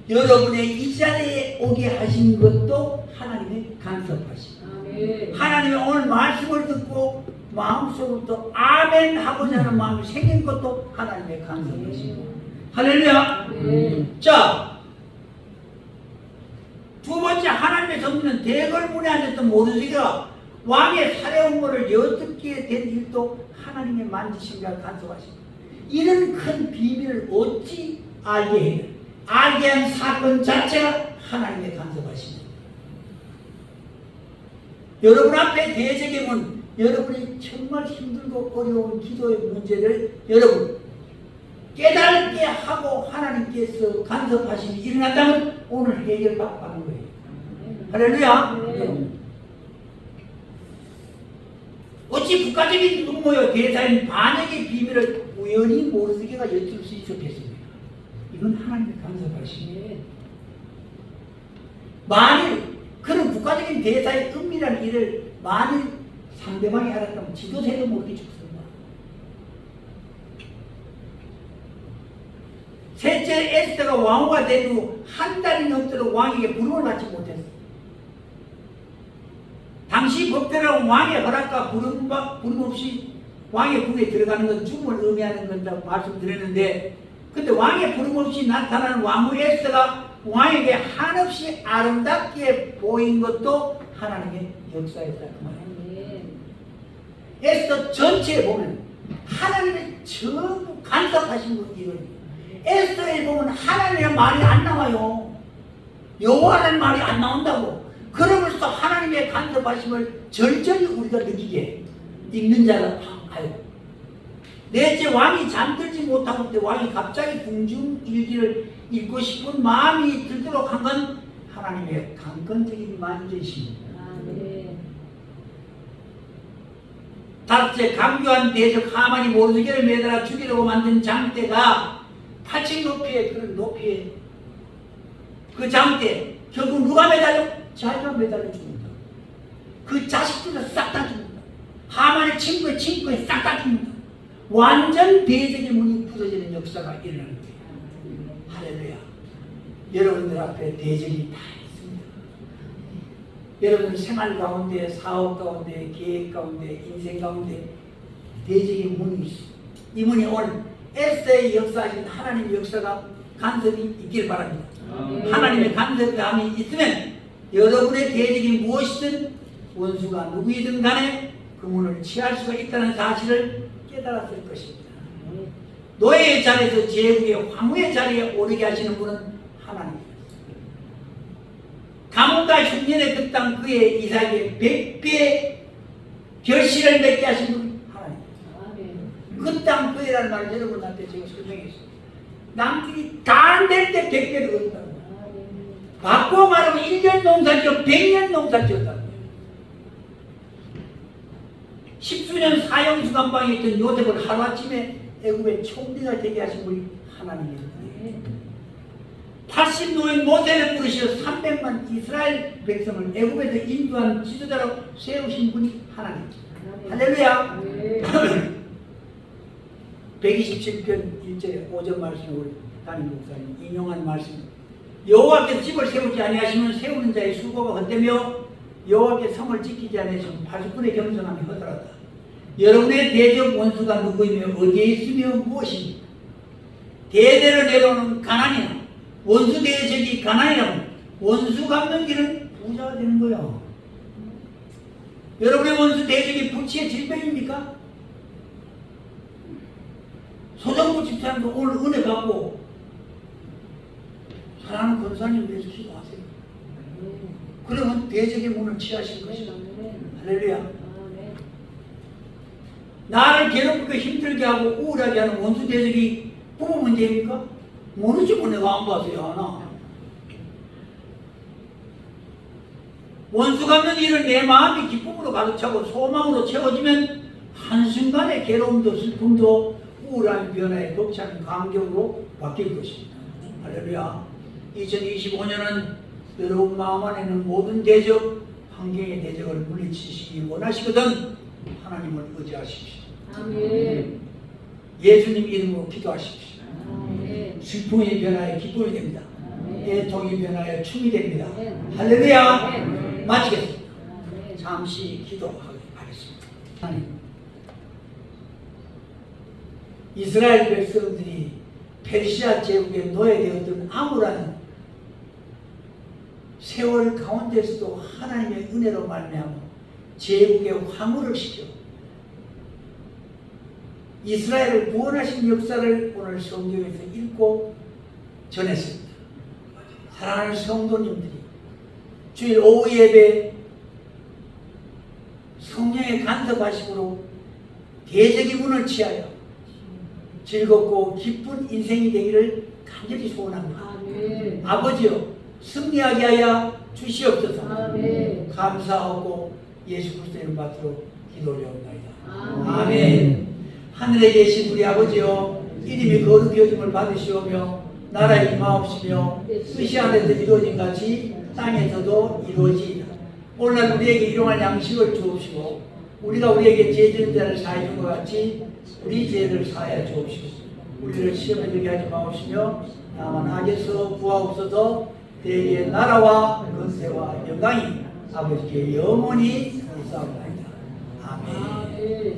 A: 여러분의 이 자리에 오게 하신 것도 하나님의 간섭하심. 하나님의 오늘 말씀을 듣고 마음속으로부터 아멘 하고자 하는 마음이 생긴 것도 하나님의 간섭이십니다. 할렐루야. 자, 두 번째, 하나님의 섭리는 대궐문에 앉았던 모르드게가 왕의 살해 음모를 엿듣게 된 일도 하나님의 만지심과 간섭하십니다. 이런 큰 비밀을 어찌 알게 해요? 알게 한 사건 자체가 하나님의 간섭하십니다. 여러분 앞에 대적임은 여러분이 정말 힘들고 어려운 기도의 문제를 여러분 깨닫게 하고 하나님께서 간섭하심이 일어난다면 오늘 해결받고 가는 거예요. 할렐루야. 어찌 국가적인 음모요 대사인 반역의 비밀을 우연히 모르드게가 엿들 수 있었겠습니까? 이건 하나님의 간섭하심이에요. 만일 그런 국가적인 대사의 은밀한 일을 만일 상대방이 알았다면 지도세도 모르게 죽습니다. 셋째, 에스더가 왕후가 된 후 한 달이 넘도록 왕에게 부름을 받지 못했어. 당시 법대로 왕의 허락과 부름 없이 왕의 궁에 들어가는 건 죽음을 의미하는 건다고 말씀드렸는데, 근데 왕의 부름 없이 나타나는 왕후 에스더가 왕에게 한없이 아름답게 보인 것도 하나님의 역사였다 그 말이에요. 에스더 전체에 보면 하나님의 전부 간섭하신 것 이거예요. 에스더에 보면 하나님의 말이 안 나와요. 여호와라는 말이 안 나온다고. 그러면서 하나님의 간섭하심을 절절히 우리가 느끼게 읽는 자가 알고. 넷째, 왕이 잠들지 못하고 때 왕이 갑자기 궁중일기를 읽고 싶은 마음이 들도록 한 건 하나님의 강건적인 만지심입니다. 다섯째, 강교한 대적 하만이 모르드게를 매달아 죽이려고 만든 장대가 8층 높이의 그런 높이의 그 장대, 결국 누가 매달려? 자기가 매달려 죽는다. 그 자식들도 싹 다 죽는다. 하만의 친구의 싹 다 죽는다. 완전 대적의 문이 부서지는 역사가 일어나는 거예요. 할렐루야. 여러분들 앞에 대적이 다 있습니다. 여러분 생활 가운데, 사업 가운데, 계획 가운데, 인생 가운데 대적의 문이 있습니다. 이 문이 오늘 에스더의 역사하신 하나님의 역사가 간섭이 있길 바랍니다. 하나님의 간섭감이 있으면 여러분의 대적이 무엇이든 원수가 누구이든 간에 그 문을 취할 수가 있다는 사실을 깨달았을 것입니다. 노예의 자리에서 제국의 황후의 자리에 오르게 하시는 분은 하나님입니다. 감옥과 흉년의 그 땅 그의 이삭에게 100배의 결실을 맺게 하신 분은 하나님입니다. 그 땅 그의라는 말을 여러분한테 제가 설명했습니다. 남들이 다 안 될 때 100배를 얻는다는 거예요. 바꿔 말하면 1년 농사지어 100년 농사지었다는 거예요. 10수년 사형수감 방에 있던 요셉을 하루아침에 애굽의 총리가 되게 하신 분이 하나님입니다. 80노인 모세를 부르시어 300만 이스라엘 백성을 애굽에서 인도한 지도자로 세우신 분이 하나님입니다. 할렐루야. 127편 1절에 5절 말씀을 담임 목사님 인용한 말씀. 여호와께서 집을 세우지 아니하시면 세우는 자의 수고가 헛되며 여호와께 성을 지키지 아니하시면 파수꾼의 겸손함이 허술하다. 여러분의 대적 원수가 누구이며 어디에 있으며 무엇입니까? 대대로 내려오는 가난이나 원수 대적이 가난이라면 원수 갚는 길은 부자가 되는 거예요. 여러분의 원수 대적이 부치의 질병입니까? 소정부 집사님도 오늘 은혜 받고 사랑하는 권사님 위해서 기도하세요. 그러면 대적의 문을 취하실 것이다. 할렐루야. 나를 괴롭히고 힘들게 하고 우울하게 하는 원수 대적이 부부 문제입니까? 모르지 뭐 내가 안 봐서야 하나. 원수 갚는 일을 내 마음이 기쁨으로 가득 차고 소망으로 채워지면 한순간에 괴로움도 슬픔도 우울한 변화에 벅찬 감격으로 바뀔 것입니다. 할렐루야. 2025년은 여러분 마음 안에 있는 모든 대적, 환경의 대적을 물리치시기 원하시거든 하나님을 의지하십시오. 아멘. 예수님 이름으로 기도하십시오. 아멘. 슬픔의 변화에 기쁨이 됩니다. 애통의 변화에 춤이 됩니다. 아멘. 할렐루야. 아멘. 마치겠습니다. 아멘. 잠시 기도하겠습니다. 하나님, 이스라엘 백성들이 페르시아 제국의 노예되었던 아무라는 세월 가운데서도 하나님의 은혜로 말미암아 제국의 황후를 시켜 이스라엘을 구원하신 역사를 오늘 성경에서 읽고 전했습니다. 사랑하는 성도님들이 주일 오후 예배 성령의 간섭하심으로 대적의 문을 취하여 즐겁고 기쁜 인생이 되기를 간절히 소원합니다. 아멘. 아버지여 승리하게 하여 주시옵소서. 아멘. 감사하고 예수 그리스도의 이름 받들어 기도하옵나이다. 아멘. 아멘. 하늘에 계신 우리 아버지여 이름이 거룩히 여김을 받으시오며 나라에 임하옵시며 뜻이 하늘에서 이루어진 같이 땅에서도 이루어지이다. 오늘날 우리에게 일용할 양식을 주옵시고 우리가 우리에게 죄 지은 자를 사해 준 것 같이 우리 죄를 사하여 주옵시고 우리를 시험에 들게 하지 마옵시며 다만 악에서 구하옵소서. 대개 나라와 권세와 영광이 아버지께 영원히 있사옵나이다. 아멘.